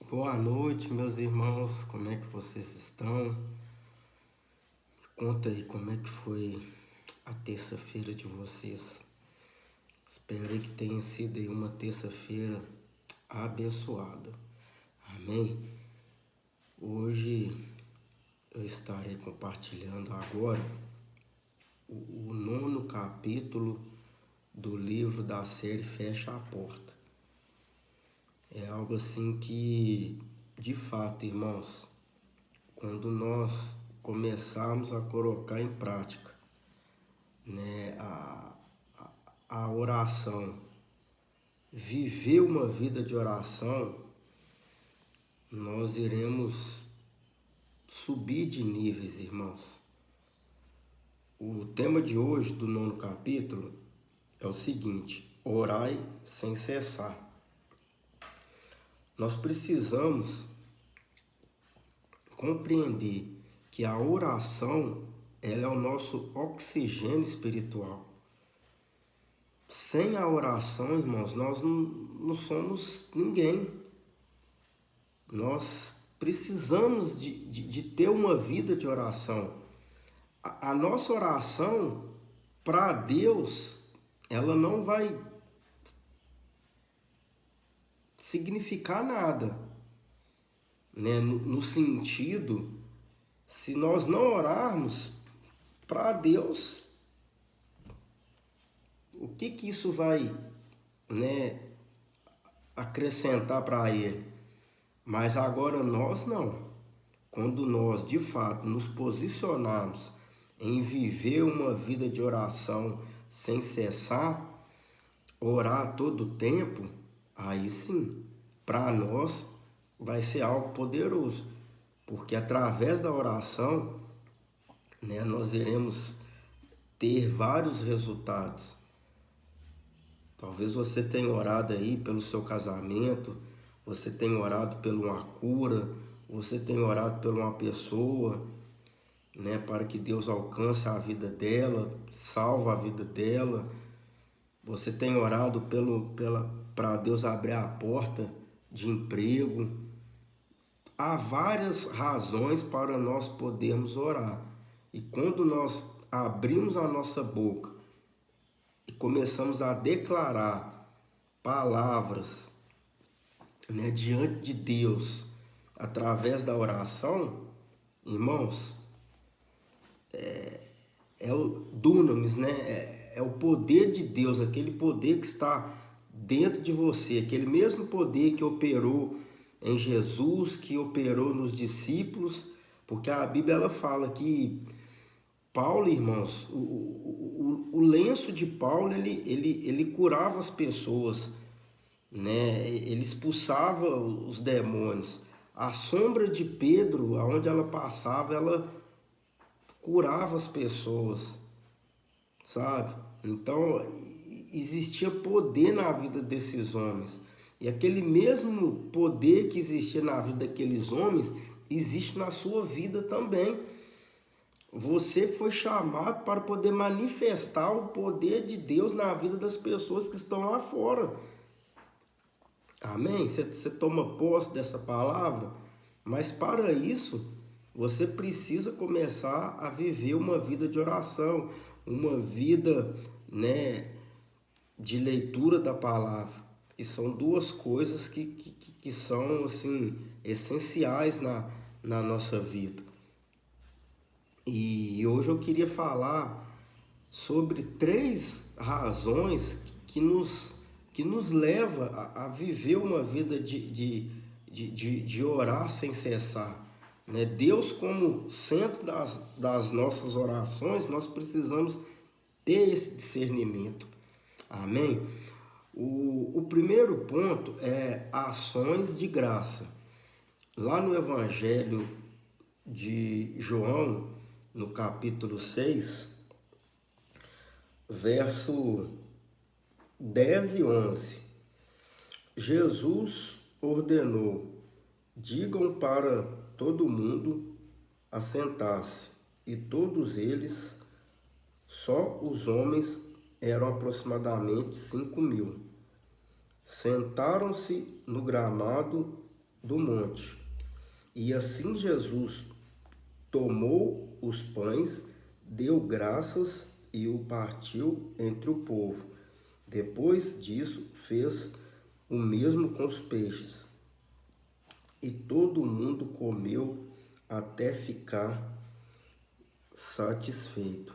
Boa noite, meus irmãos. Como é que vocês estão? Conta aí como é que foi a terça-feira de vocês. Espero que tenha sido aí uma terça-feira abençoada. Amém? Hoje eu estarei compartilhando agora o nono capítulo do livro da série Fecha a Porta. É algo assim que, de fato, irmãos, quando nós começarmos a colocar em prática, né, a oração, viver uma vida de oração, nós iremos subir de níveis, irmãos. O tema de hoje do nono capítulo é o seguinte: orai sem cessar. Nós precisamos compreender que a oração, ela é o nosso oxigênio espiritual. Sem a oração, irmãos, nós não somos ninguém. Nós precisamos de ter uma vida de oração. A nossa oração para Deus, ela não vai significar nada, né? No sentido, se nós não orarmos para Deus, o que isso vai, né, acrescentar para Ele? Mas agora nós não. Quando nós de fato nos posicionarmos em viver uma vida de oração sem cessar, orar todo o tempo, aí sim, para nós vai ser algo poderoso, porque através da oração, né, nós iremos ter vários resultados. Talvez você tenha orado aí pelo seu casamento, você tenha orado por uma cura, você tenha orado por uma pessoa, né, para que Deus alcance a vida dela, salve a vida dela. Você tem orado para Deus abrir a porta de emprego. Há várias razões para nós podermos orar. E quando nós abrimos a nossa boca e começamos a declarar palavras, né, diante de Deus, através da oração, irmãos, é o dunamis, né? É o poder de Deus, aquele poder que está dentro de você, aquele mesmo poder que operou em Jesus, que operou nos discípulos, porque a Bíblia ela fala que Paulo, irmãos, o lenço de Paulo, ele curava as pessoas, né? Ele expulsava os demônios. A sombra de Pedro, aonde ela passava, ela curava as pessoas, sabe? Então, existia poder na vida desses homens. E aquele mesmo poder que existia na vida daqueles homens, existe na sua vida também. Você foi chamado para poder manifestar o poder de Deus na vida das pessoas que estão lá fora. Amém? Você toma posse dessa palavra? Mas para isso, você precisa começar a viver uma vida de oração, uma vida, né, de leitura da palavra. E são duas coisas que são assim, essenciais na nossa vida. E hoje eu queria falar sobre 3 razões que nos leva a viver uma vida de orar sem cessar. Né? Deus como centro das nossas orações, nós precisamos ter esse discernimento. Amém? O primeiro ponto é ações de graça. Lá no Evangelho de João, no capítulo 6, verso 10 e 11, Jesus ordenou: digam para todo mundo assentar-se. E todos eles, só os homens, eram aproximadamente 5.000. Sentaram-se no gramado do monte. E assim Jesus tomou os pães, deu graças e o partiu entre o povo. Depois disso, fez o mesmo com os peixes. E todo mundo comeu até ficar satisfeito.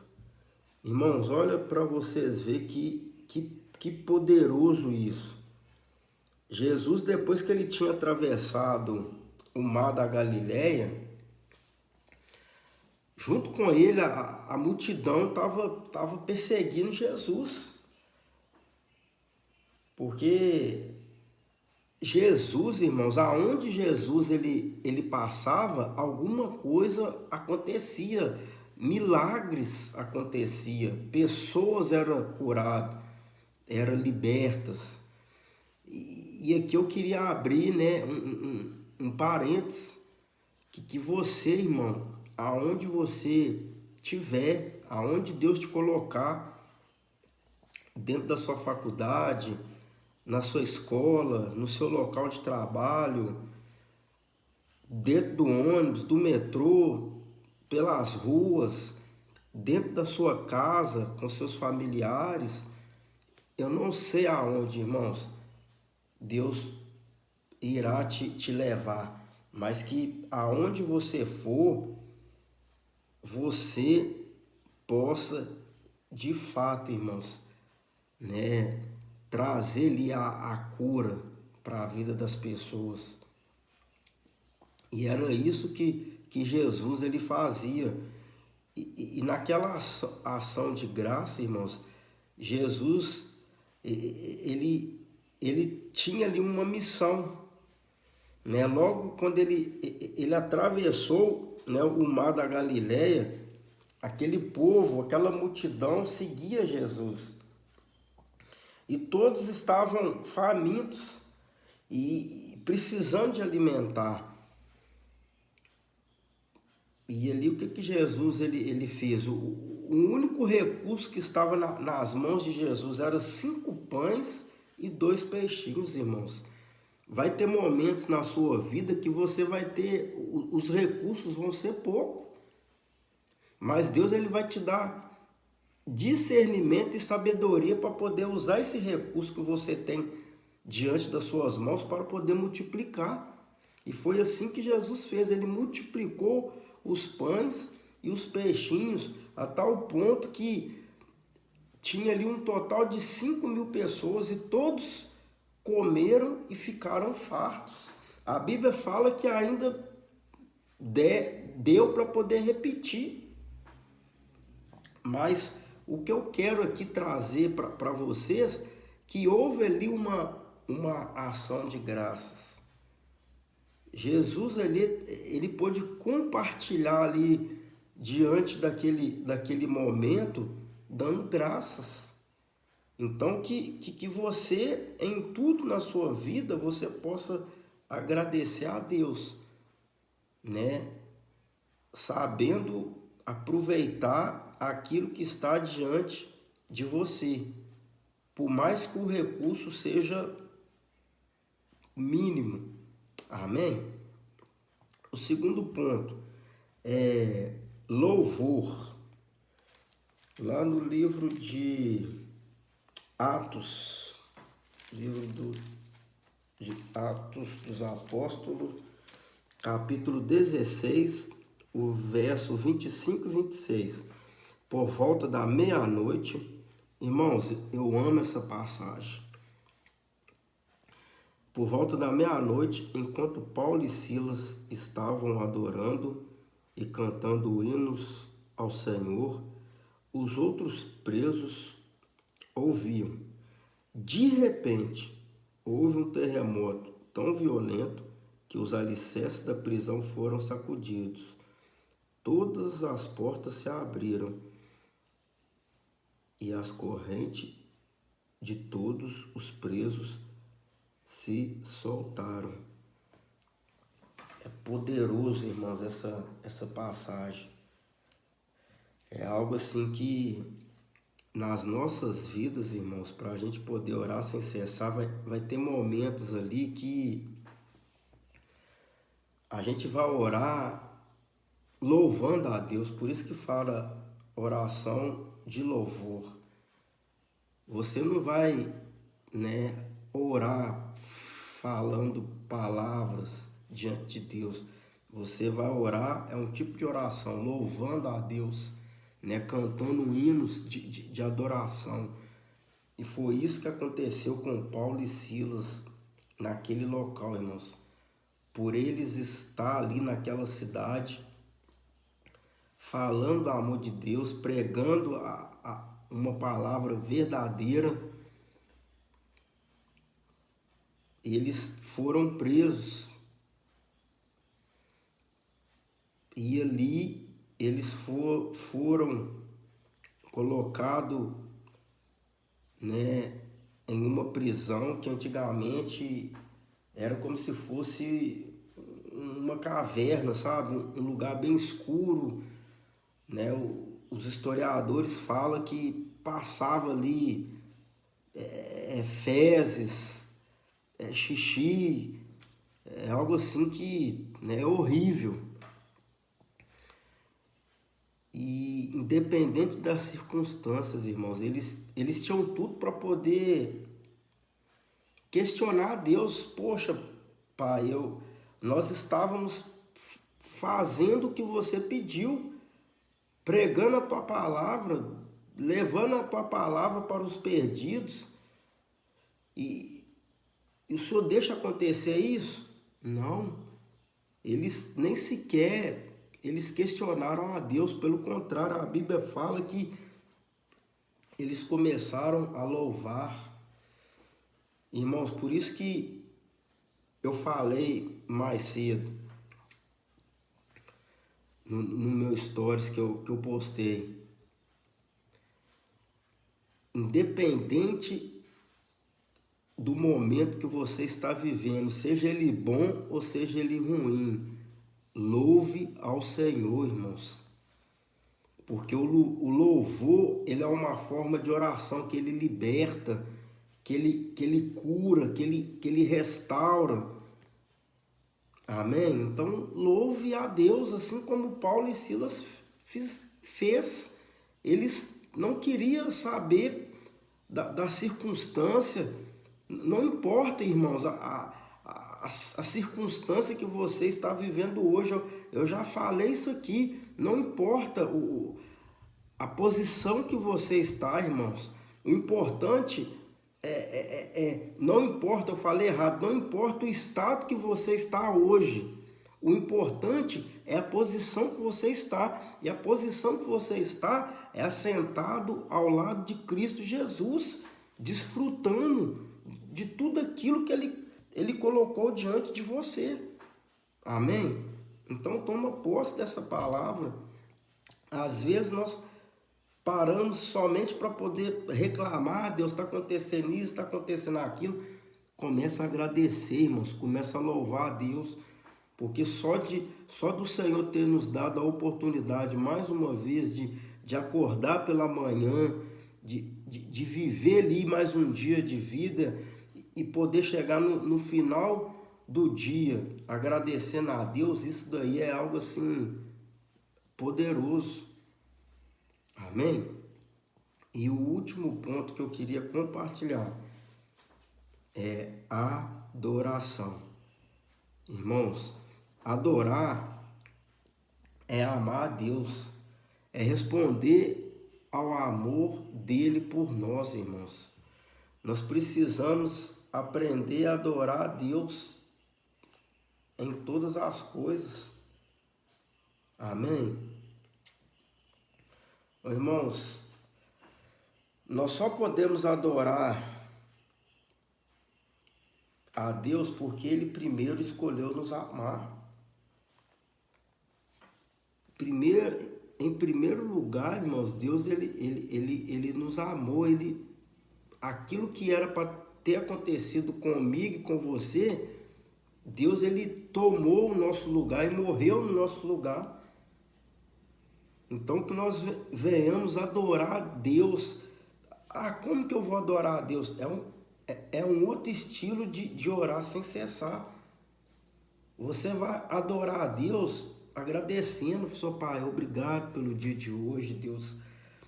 Irmãos, olha para vocês verem que poderoso isso. Jesus, depois que ele tinha atravessado o mar da Galileia, junto com ele a multidão estava perseguindo Jesus. Porque Jesus, irmãos, aonde Jesus ele passava, alguma coisa acontecia, milagres acontecia, pessoas eram curadas, eram libertas. E aqui eu queria abrir, né, um parênteses, que você, irmão, aonde você tiver, aonde Deus te colocar, dentro da sua faculdade, na sua escola, no seu local de trabalho, dentro do ônibus, do metrô, pelas ruas, dentro da sua casa, com seus familiares, eu não sei aonde, irmãos, Deus irá te levar, mas que aonde você for, você possa, de fato, irmãos, né, trazer ali a cura para a vida das pessoas. E era isso que Jesus ele fazia. E naquela ação de graça, irmãos, Jesus ele tinha ali uma missão, né? Logo quando ele atravessou, né, o mar da Galileia, aquele povo, aquela multidão seguia Jesus. E todos estavam famintos e precisando de alimentar. E ali o que Jesus ele fez? O único recurso que estava nas mãos de Jesus era 5 pães e 2 peixinhos, irmãos. Vai ter momentos na sua vida que você vai ter, os recursos vão ser pouco. Mas Deus ele vai te dar discernimento e sabedoria para poder usar esse recurso que você tem diante das suas mãos para poder multiplicar. E foi assim que Jesus fez, ele multiplicou os pães e os peixinhos a tal ponto que tinha ali um total de 5.000 pessoas e todos comeram e ficaram fartos. A Bíblia fala que ainda deu para poder repetir. Mas o que eu quero aqui trazer para vocês, que houve ali uma ação de graças. Jesus ele pôde compartilhar ali diante daquele momento, dando graças. Então que você, em tudo na sua vida, você possa agradecer a Deus, né? Sabendo aproveitar aquilo que está diante de você, por mais que o recurso seja mínimo. Amém? O segundo ponto é louvor. Lá no livro de Atos, de Atos dos Apóstolos, capítulo 16, o verso 25 e 26. Por volta da meia-noite, irmãos, eu amo essa passagem. Por volta da meia-noite, enquanto Paulo e Silas estavam adorando e cantando hinos ao Senhor, os outros presos ouviam. De repente, houve um terremoto tão violento que os alicerces da prisão foram sacudidos. Todas as portas se abriram e as correntes de todos os presos se soltaram. É poderoso, irmãos, essa passagem. É algo assim que nas nossas vidas, irmãos, para a gente poder orar sem cessar, vai ter momentos ali que a gente vai orar louvando a Deus, por isso que fala oração de louvor. Você não vai, né, orar falando palavras diante de Deus. Você vai orar, é um tipo de oração, louvando a Deus, né, cantando hinos de adoração. E foi isso que aconteceu com Paulo e Silas naquele local, irmãos. Por eles estar ali naquela cidade, falando do amor de Deus, pregando uma palavra verdadeira, eles foram presos. E ali eles foram colocados, né, em uma prisão que antigamente era como se fosse uma caverna, sabe? Um lugar bem escuro, né? Os historiadores falam que passava ali fezes, xixi, algo assim que, né, é horrível. E independente das circunstâncias, irmãos, eles tinham tudo para poder questionar a Deus. Poxa, Pai, nós estávamos fazendo o que você pediu, pregando a tua palavra, levando a tua palavra para os perdidos, e o Senhor deixa acontecer isso? Não, eles nem sequer eles questionaram a Deus, pelo contrário, a Bíblia fala que eles começaram a louvar. Irmãos, por isso que eu falei mais cedo no meu stories que eu postei. Independente do momento que você está vivendo, seja ele bom ou seja ele ruim, louve ao Senhor, irmãos. Porque o louvor, ele é uma forma de oração que ele liberta, que ele cura, que ele restaura. Amém? Então, louve a Deus, assim como Paulo e Silas fez. Eles não queriam saber da circunstância. Não importa, irmãos, a circunstância que você está vivendo hoje. Eu já falei isso aqui. Não importa a posição que você está, irmãos. O importante não importa, eu falei errado, não importa o estado que você está hoje. O importante é a posição que você está. E a posição que você está é assentado ao lado de Cristo Jesus, desfrutando de tudo aquilo que Ele colocou diante de você. Amém? Então toma posse dessa palavra. Às vezes nós paramos somente para poder reclamar, Deus, está acontecendo isso, está acontecendo aquilo. Começa a agradecer, irmãos, começa a louvar a Deus, porque só do Senhor ter nos dado a oportunidade, mais uma vez, de acordar pela manhã, de viver ali mais um dia de vida e poder chegar no final do dia agradecendo a Deus, isso daí é algo assim poderoso. Amém? E o último ponto que eu queria compartilhar é adoração. Irmãos, adorar é amar a Deus, é responder ao amor dele por nós, irmãos. Nós precisamos aprender a adorar a Deus em todas as coisas. Amém? Irmãos, nós só podemos adorar a Deus porque Ele primeiro escolheu nos amar. Em primeiro lugar, irmãos, Deus ele nos amou. Aquilo que era para ter acontecido comigo e com você, Deus ele tomou o nosso lugar e morreu no nosso lugar. Então que nós venhamos adorar a Deus. Como que eu vou adorar a Deus? É um outro estilo de orar sem cessar. Você vai adorar a Deus agradecendo, seu Pai, obrigado pelo dia de hoje, Deus.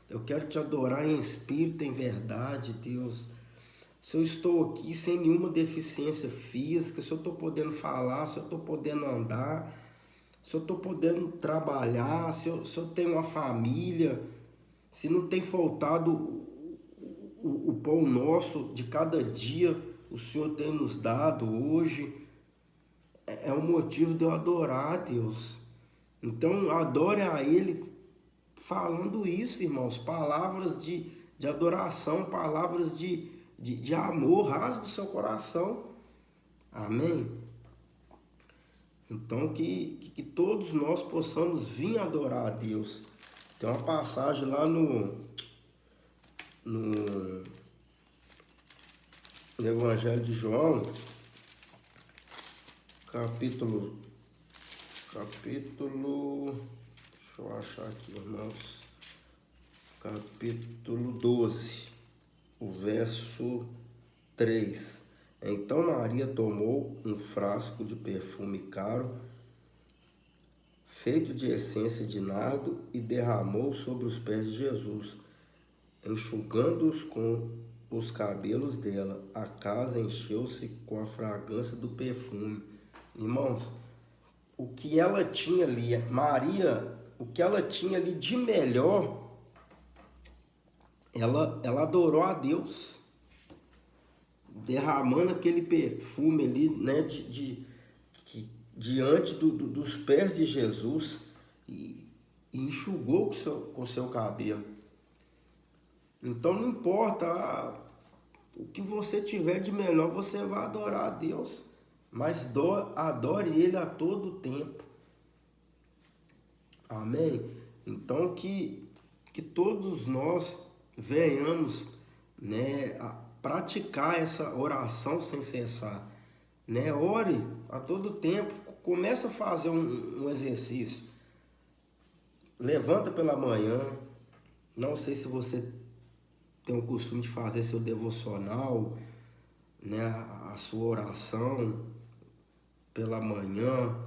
Eu quero te adorar em espírito, em verdade, Deus. Se eu estou aqui sem nenhuma deficiência física, se eu estou podendo falar, se eu estou podendo andar, se eu estou podendo trabalhar, se eu tenho uma família, se não tem faltado o pão nosso de cada dia, o Senhor tem nos dado hoje, é um motivo de eu adorar a Deus. Então, adore a Ele falando isso, irmãos, palavras de adoração, palavras de amor, rasga o seu coração. Amém? Então, que todos nós possamos vir adorar a Deus. Tem uma passagem lá no Evangelho de João, capítulo, deixa eu achar aqui, irmãos, capítulo 12, o verso 3. Então Maria tomou um frasco de perfume caro, feito de essência de nardo, e derramou sobre os pés de Jesus, enxugando-os com os cabelos dela. A casa encheu-se com a fragrância do perfume. Irmãos, o que ela tinha ali, Maria, o que ela tinha ali de melhor, ela adorou a Deus, derramando aquele perfume ali, né, diante dos pés de Jesus, e enxugou com o seu cabelo. Então não importa o que você tiver de melhor, você vai adorar a Deus, mas adore Ele a todo tempo. Amém? Então que todos nós venhamos, né, a praticar essa oração sem cessar, né? Ore a todo tempo, começa a fazer um exercício. Levanta pela manhã, não sei se você tem o costume de fazer seu devocional, né, a sua oração pela manhã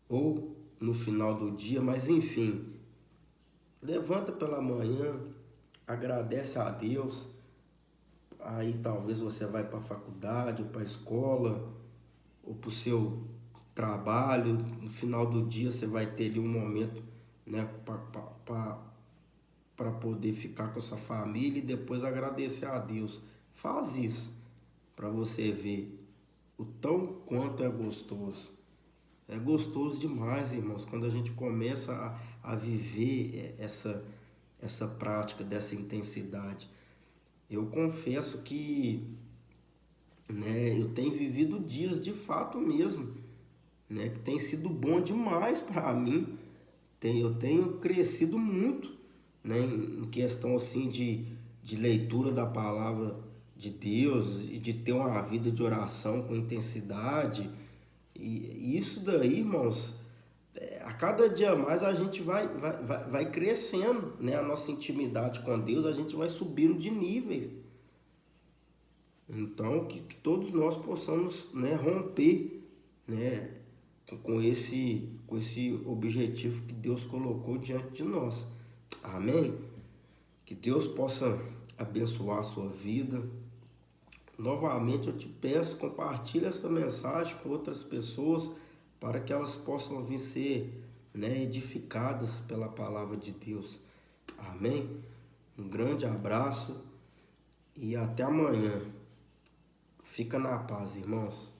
ou no final do dia, mas enfim, levanta pela manhã, agradece a Deus, aí talvez você vai para a faculdade, ou para a escola, ou para o seu trabalho, no final do dia você vai ter ali um momento, né, para poder ficar com a sua família e depois agradecer a Deus. Faz isso para você ver o tão quanto é gostoso. É gostoso demais, irmãos, quando a gente começa a viver essa prática, dessa intensidade. Eu confesso que, né, eu tenho vivido dias de fato mesmo, né, que tem sido bom demais para mim. Eu tenho crescido muito, né, em questão assim de leitura da palavra de Deus e de ter uma vida de oração com intensidade. E isso daí, irmãos, a cada dia mais a gente vai crescendo, né, a nossa intimidade com Deus, a gente vai subindo de níveis. Então, que todos nós possamos, né, romper, né, com esse objetivo que Deus colocou diante de nós. Amém? Que Deus possa abençoar a sua vida. Novamente eu te peço, compartilhe essa mensagem com outras pessoas para que elas possam vir ser, né, edificadas pela palavra de Deus. Amém? Um grande abraço e até amanhã. Fica na paz, irmãos.